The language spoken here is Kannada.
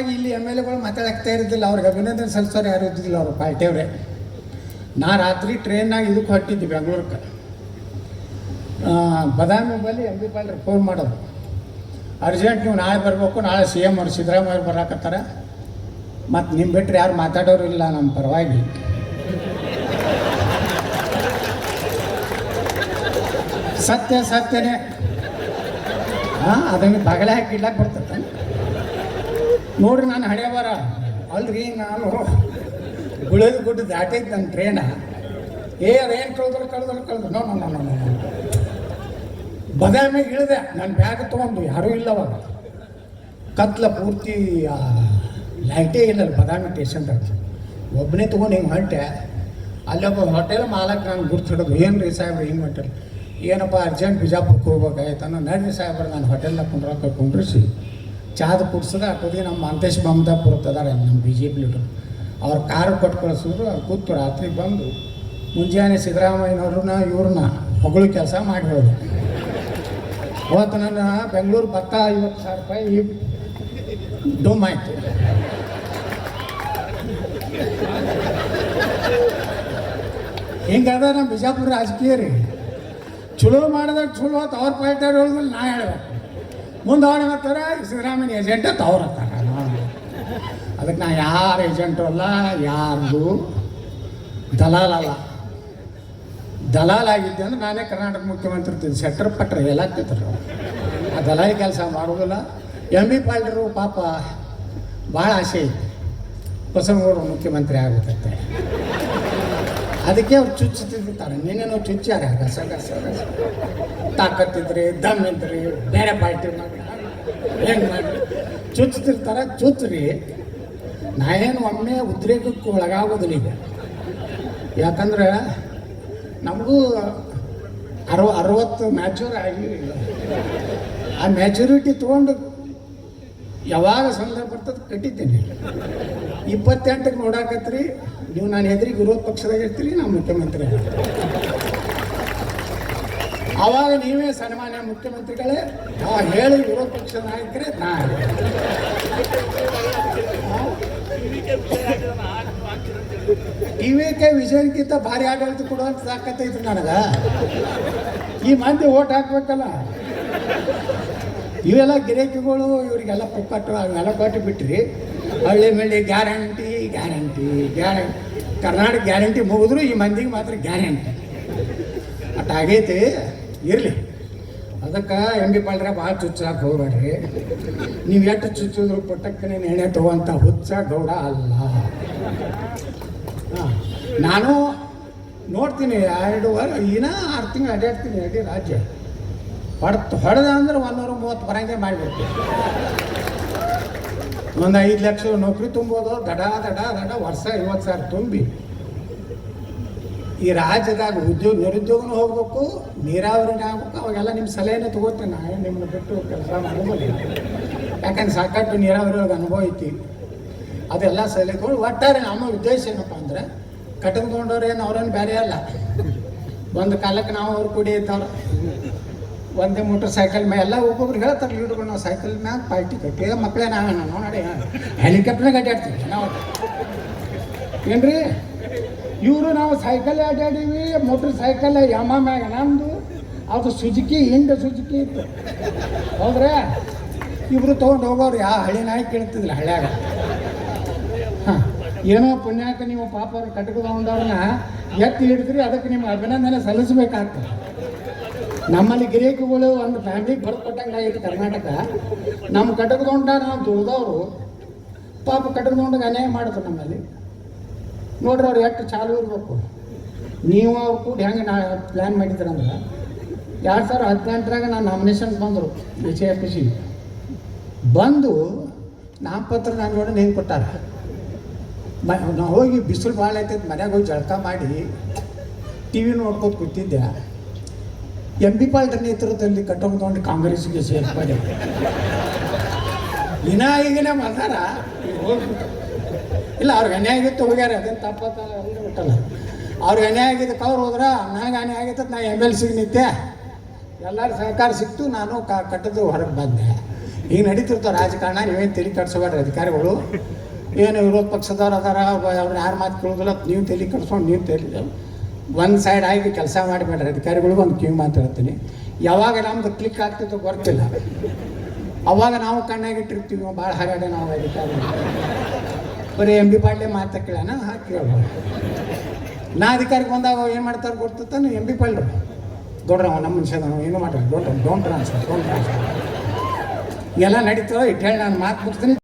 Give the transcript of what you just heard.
ಸಲುವಾಗಿ ಇಲ್ಲಿ ಎಮ್ ಎಲ್ ಎಗಳು ಮಾತಾಡಕ್ತಾ ಇರೋದಿಲ್ಲ, ಅವ್ರಿಗೆ ಅಭಿನಂದನೆ ಸಲ್ಲಿಸೋರು ಯಾರು ಇದ್ದಿಲ್ಲ ಅವರು ಪಾರ್ಟಿಯವ್ರೆ. ನಾ ರಾತ್ರಿ ಟ್ರೈನ್ನಾಗ ಇದಕ್ಕೆ ಹೊಟ್ಟಿದ್ದೆ ಬೆಂಗಳೂರಿಗೆ. ಬದಾಮಿ ಬಳಿ ಎಂ ಬಿ ಪಾಲ್ರಿ ಫೋನ್ ಮಾಡೋದು, ಅರ್ಜೆಂಟ್ ನೀವು ನಾಳೆ ಬರಬೇಕು, ನಾಳೆ ಸಿ ಎಮ್ ಅವ್ರು ಸಿದ್ದರಾಮಯ್ಯ ಬರಾಕತ್ತಾರ, ಮತ್ತು ನಿಮ್ಮ ಬಿಟ್ಟರೆ ಯಾರು ಮಾತಾಡೋರು ಇಲ್ಲ ನಮ್ಮ ಪರವಾಗಿ. ಸತ್ಯನೇ ಅದನ್ನು ಬಗಲೆ ಹಾಕಿ ಇಡ್ಲಾಕ್ ಬರ್ತದೆ ನೋಡ್ರಿ. ನಾನು ಹಣೆ ಬರ ಅಲ್ರಿ, ನಾನು ಗುಳದ ಗುಡ್ಡ ದಾಟೈತೆ ನನ್ನ ಟ್ರೇನ. ಅದೇನು ಕಳೆದ್ರು ನೋ ಬದಾಮಿಗೆ ಇಳಿದೆ. ನನ್ನ ಬ್ಯಾಗ್ ತೊಗೊಂಡು ಯಾರೂ ಇಲ್ಲ ಅವಾಗ, ಕತ್ಲ ಪೂರ್ತಿ ಲೈಟೇ ಇಲ್ಲ ಬದಾಮಿ ಸ್ಟೇಷನ್ದಾಗ. ಒಬ್ಬನೇ ತೊಗೊಂಡು ಹಿಂಗೆ ಹೊಂಟೆ. ಅಲ್ಲೊಬ್ಬ ಹೋಟೆಲ್ ಮಾಲಕ್ ನಾನು ಗುರ್ತು ಹಿಡಿದು, ಏನು ರೀ ಸಾಹೇಬ್ರು ಹಿಂಗೆ ಹೊಂಟೆ, ಏನಪ್ಪ ಅರ್ಜೆಂಟ್ ಬಿಜಾಪುರಕ್ಕೆ ಹೋಗ್ಬೇಕಾಯ್ತಾನ, ನಡ್ರಿ ಸಾಹೇಬ್ರು ನಾನು ಹೋಟೆಲ್ನಾಗ ಕುಂಡ್ರಿಸಿ ಚಾದ ಕುಡ್ಸದ ಹಾಕೋದಿ. ನಮ್ಮ ಮಂತೇಶ್ ಮಮದಾಪುರಕ್ಕೆ ಅದಾರ ನಮ್ಮ ಬಿ ಜೆ ಪಿ ಲೀಡರ್, ಅವ್ರು ಕಾರು ಕೊಟ್ಟು ಕಳಿಸಿದ್ರು. ಅವ್ರು ಕೂತು ರಾತ್ರಿ ಬಂದು ಮುಂಜಾನೆ ಸಿದ್ದರಾಮಯ್ಯನವ್ರನ್ನ ಇವ್ರನ್ನ ಹೊಗಳು ಕೆಲಸ ಮಾಡಿ ಹೋದೆ. ಅವತ್ತು ನನ್ನ ಬೆಂಗಳೂರು ಭತ್ತ 50,000 ರೂಪಾಯಿ ಡೂಮ್ ಆಯಿತು. ಹಿಂಗದ ನಮ್ಮ ಬಿಜಾಪುರ ರಾಜಕೀಯ ರೀ. ಚಲೋ ಮಾಡಿದಾಗ ಚಲೋ ಆತು, ಅವ್ರ ಪಾರ್ಟಿ ಹೇಳಿದ್ರೆ ನಾ ಹೇಳ್ಬೇಕು. ಮುಂದೆ ಅವ್ರು ಹೇಳ್ತಾರೆ ಸಿದ್ದರಾಮಯ್ಯ ಏಜೆಂಟ್ ಅಂತ ಅವ್ರು ಅಂತಾರೆ. ಅದಕ್ಕೆ ನಾ ಯಾರು ಏಜೆಂಟು ಅಲ್ಲ, ಯಾರ್ದು ದಲಾಲಲ್ಲ. ದಲಾಲ್ ಆಗಿದ್ದೆ ಅಂದ್ರೆ ನಾನೇ ಕರ್ನಾಟಕ ಮುಖ್ಯಮಂತ್ರಿ ಇರ್ತಿದ್ದೆ. ಸೆಟ್ರ್ ಪಟ್ರೆ ಎಲ್ಲ ಆಗ್ತಿದ್ರು. ಆ ದಲಾಲಿ ಕೆಲಸ ಮಾಡೋದಿಲ್ಲ. ಎಂ ಬಿ ಪಾಲ್ರು ಪಾಪ ಭಾಳ ಆಸೆ ಐತಿ, ಬಸವನಗೌಡರು ಮುಖ್ಯಮಂತ್ರಿ ಆಗುತ್ತಂತೆ. ಅದಕ್ಕೆ ಅವ್ರು ಚುಚ್ಚುತ್ತಿರ್ತಾರೆ. ನಿನ್ನೇನೋ ಚುಚ್ಚಾರ ಗಸ ತಾಕತ್ತಿದ್ರಿ, ದಮ್ ಇದ್ರಿ, ಬೇರೆ ಪಾರ್ಟಿ ಮಾಡಿ ಹೆಂಗೆ ಮಾಡಿ ಚುಚ್ಚುತ್ತಿರ್ತಾರೆ. ಚುಚ್ಚ್ರಿ, ನಾ ಏನು ಒಮ್ಮೆ ಉದ್ರೇಕಕ್ಕೆ ಒಳಗಾಗೋದಿಲ್ಲ ಈಗ. ಯಾಕಂದ್ರೆ ನಮಗೂ 60 ಮ್ಯಾಚೂರ್ ಆಗಿ, ಆ ಮ್ಯಾಚುರಿಟಿ ತೊಗೊಂಡು ಯಾವಾಗ ಸಂದರ್ಭ ಬರ್ತದೆ ಕಟ್ಟಿದ್ದೀನಿ. 28ಕ್ಕೆ ನೋಡಾಕತ್ರಿ ನೀವು, ನಾನು ಎದುರಿಗೆ ವಿರೋಧ ಪಕ್ಷದಾಗ ಇರ್ತೀರಿ, ನಾವು ಮುಖ್ಯಮಂತ್ರಿ. ಆವಾಗ ನೀವೇ ಸನ್ಮಾನ್ಯ ಮುಖ್ಯಮಂತ್ರಿಗಳೇ ಹೇಳಿ ವಿರೋಧ ಪಕ್ಷದ ನಾಯಕರೇ. ಟಿವಿಕೆ ವಿಜಯನ್ಕಿಂತ ಭಾರಿ ಆಡಳಿತ ಕೊಡುವಂತ ತಾಕತ್ತೈತ್ರಿ ನನಗೆ. ಈ ಮಂದಿ ಓಟ್ ಹಾಕ್ಬೇಕಲ್ಲ, ಇವೆಲ್ಲ ಗಿರಾಕಿಗಳು ಇವರಿಗೆಲ್ಲ ಪುಕ್ಕಟ್ಟು ಅವೆಲ್ಲ ಕೊಟ್ಟು ಬಿಟ್ರಿ. ಹಳ್ಳಿ ಮಳ್ಳಿ ಗ್ಯಾರಂಟಿ ಕರ್ನಾಟಕ ಗ್ಯಾರಂಟಿ ಮುಗಿದ್ರು ಈ ಮಂದಿಗೆ ಮಾತ್ರ ಗ್ಯಾರಂಟಿ ಅಟ್ಟಾಗೈತಿ. ಇರಲಿ, ಅದಕ್ಕೆ ಎಂ ಬಿ ಪಾಲ್ರೆ ಭಾಳ ಚುಚ್ಚಾಕ ಹೋಗ್ಬೇಡ್ರಿ. ನೀವು ಎಷ್ಟು ಚುಚ್ಚಿದ್ರು ಪುಟ್ಟಕ್ಕನೇ ಎಣ್ಣೆ ತಗೋಂಥ ಹುಚ್ಚ ಗೌಡ ಅಲ್ಲ. ನಾನು ನೋಡ್ತೀನಿ 2 ವಾರ ಇನ್ನೂ 6 ತಿಂಗಳು ಅಡ್ಡಾಡ್ತೀನಿ ಅಡ್ಡಿ ರಾಜ್ಯ. ಹೊಡೆದ ಅಂದ್ರೆ 130 ಬರಂಗೆ ಮಾಡಿಬಿಡ್ತೀವಿ. ಒಂದು 5 ಲಕ್ಷ ನೌಕರಿ ತುಂಬೋದು, ದಡ ವರ್ಷ 50,000 ತುಂಬಿ ಈ ರಾಜ್ಯದಾಗ ನಿರುದ್ಯೋಗನೂ ಹೋಗ್ಬೇಕು, ನೀರಾವರಿನೇ ಆಗ್ಬೇಕು. ಅವಾಗೆಲ್ಲ ನಿಮ್ಮ ಸಲಹೆನೇ ತಗೋತೀನಿ. ನಾನು ನಿಮ್ಮನ್ನ ಬಿಟ್ಟು ಕೆಲಸ ಮಾಡ್ಬೋದು. ಯಾಕಂದ್ರೆ ಸಾಕಷ್ಟು ನೀರಾವರಿ ಒಳಗೆ ಅನುಭವ ಐತಿ. ಅದೆಲ್ಲ ಸಲಹೆ ತಗೊಂಡು ಒಟ್ಟಾರೆ ನಮ್ಮ ಉದ್ದೇಶ ಏನಪ್ಪ ಅಂದ್ರೆ, ಕಟ್ಟಲು ತೊಗೊಂಡವ್ರು ಏನು ಅವ್ರೇನು ಬೇರೆ ಅಲ್ಲ. ಒಂದು ಕಾಲಕ್ಕೆ ನಾವು ಅವ್ರು ಕೂಡಿ ಇದ್ದವ್ರು ಒಂದೇ ಮೋಟರ್ ಸೈಕಲ್ ಮ್ಯಾಗ ಎಲ್ಲ ಒಬ್ಬೊಬ್ರು ಹೇಳ್ತಾರೆ ಲೀಡ್ಗಳು, ನಾವು ಸೈಕಲ್ ಮ್ಯಾಗ ಪಾರ್ಟಿ ಕಟ್ಟಿ ಮಕ್ಕಳೇ ನಾವೇನು ನೋಡಿ ಹೆಲಿಕಾಪ್ಟರ್ನಾಗ ಅಡ್ಡಾಡ್ತೀವಿ ನಾವು. ಏನ್ರಿ ಇವರು ನಾವು ಸೈಕಲ್ ಅಡ್ಡಾಡೀವಿ, ಮೋಟ್ರ್ ಸೈಕಲ್ ಯಮ ಮ್ಯಾಗ ನಮ್ಮದು, ಅದು ಸುಜುಕಿ ಸುಜುಕಿ ಇತ್ತು. ಹೌದ್ರಾ? ಇಬ್ಬರು ತೊಗೊಂಡು ಹೋಗೋರು ಯಾವ ಹಳ್ಳಿ ನಾಯಿ ಕೇಳ್ತಿದ್ದಿಲ್ಲ ಹಳ್ಳ್ಯಾಗ. ಹಾಂ, ಏನೋ ಪುಣ್ಯಾಕ ನೀವು ಪಾಪ ಅವ್ರು ಕಟ್ಕೊಂಡವ್ರನ್ನ ಎತ್ತಿ ಹಿಡಿದ್ರಿ, ಅದಕ್ಕೆ ನಿಮ್ಮ ಅಭಿನಂದನೆ ಸಲ್ಲಿಸಬೇಕಾಗ್ತದೆ. ನಮ್ಮಲ್ಲಿ ಗಿರಾಕಿಗಳು ಒಂದು ಫ್ಯಾಮಿಲಿಗೆ ಬರ್ಕೊಟ್ಟಂಗೆ ಆಗೈತಿ ಕರ್ನಾಟಕ. ನಮ್ಮ ಕಟ್ಟಕದೊಂಡ ನಾವು ದುಡ್ದವರು ಪಾಪ ಕಟ್ಟಕದೊಂಡಗೆ ಅನ್ಯಾಯ ಮಾಡಿದ್ರು ನಮ್ಮಲ್ಲಿ. ನೋಡ್ರಿ ಅವ್ರು ಎಷ್ಟು ಚಾಲು ಇರಬೇಕು. ನೀವು ಅವ್ರು ಕೂಡ ಹೆಂಗೆ ನಾ ಪ್ಲ್ಯಾನ್ ಮಾಡಿದ್ರಂದ್ರೆ 2018ರಾಗ ನಾನು ನಾಮಿನೇಷನ್ ಬಂದರು HFC ಬಂದು ನಾಮಪತ್ರ ನಾನು ನೋಡಿ ಹೆಂಗೆ ಕೊಟ್ಟಾರ. ನಾವು ಹೋಗಿ ಬಿಸಿಲು ಭಾಳ ಐತೈತೆ ಮನ್ಯಾಗ ಹೋಗಿ ಜಳಕ ಮಾಡಿ TV ನೋಡ್ಕೊಂಡು ಕೂತಿದ್ದೆ. ಎಂ ಬಿ ಪಾಲ್ರ ನೇತೃತ್ವದಲ್ಲಿ ಕಟ್ಟೊಂಡು ಕಾಂಗ್ರೆಸ್ಗೆ ಸೇರ್ಪಡೆ. ಈಗಿನ ಬಂದಾರ ಇಲ್ಲ, ಅವ್ರಿಗೆ ಅನ್ಯಾಯ ಆಗಿತ್ತು ಹೋಗ್ಯಾರ, ಅದೇನು ತಪ್ಪತ್ತ ಬಿಟ್ಟಲ್ಲ. ಅವ್ರಿಗೆ ಅನ್ಯಾಯ ಆಗಿದ್ದಕ್ಕೆ ಅವ್ರು ಹೋದ್ರೆ, ನನಗೆ ಅನ್ಯಾಯ ಆಗಿತ್ತು ನಾ MLCಗೆ ನಿಂತೆ. ಎಲ್ಲರ ಸಹಕಾರ ಸಿಕ್ತು, ನಾನು ಕಟ್ಟದ್ದು ಹೊರಗೆ ಬಂದೆ. ಈಗ ನಡೀತಿರ್ತಾವೆ ರಾಜಕಾರಣ, ನೀವೇನು ತಲೆ ಕಟ್ಸೋಬೇಡ್ರಿ ಅಧಿಕಾರಿಗಳು. ಏನು ವಿರೋಧ ಪಕ್ಷದವ್ರು ಅದಾರ, ಅವ್ರು ಯಾರು ಮಾತು ಕೇಳೋದಿಲ್ಲ, ನೀವು ತಲೆ ಕಟ್ಸ್ಕೊಂಡು ನೀವು ತಲೆ ಒಂದು ಸೈಡ್ ಆಗಿ ಕೆಲಸ ಮಾಡಿಬೇಡ್ರಿ ಅಧಿಕಾರಿಗಳಿಗೂ. ಒಂದು ಕಿವಿ ಮಾತು ಹೇಳ್ತೀನಿ, ಯಾವಾಗ ನಮ್ದು ಕ್ಲಿಕ್ ಆಗ್ತಿತ್ತು ಗೊತ್ತಿಲ್ಲ, ಅವಾಗ ನಾವು ಕಣ್ಣಾಗಿಟ್ಟಿರ್ತೀವಿ. ಭಾಳ ಹಾಗಾಡೆ ನಾವು ಅಧಿಕಾರಿ ಬರೀ MB ಪಾಳ್ಯ ಮಾತು ಕೇಳೋಣ ಹಾಕಿ ಕೇಳ್ಬೋದು. ನಾ ಅಧಿಕಾರಿಗೆ ಬಂದಾಗ ಏನು ಮಾಡ್ತಾರೆ ಗೊತ್ತಾನು, MB ಪಾಳ್ಯ ದೊಡ್ಡ ನಮ್ಮ ಮನುಷ್ಯ ನಾವು ಏನು ಮಾಡ್ರಿ, ಡೋಂಟ್ ಟ್ರಾನ್ಸ್ಫರ್ ಎಲ್ಲ ನಡೀತದೆ. ಇಟ್ಟು ಹೇಳಿ ನಾನು ಮಾತು ಮುಗಿಸ್ತೀನಿ.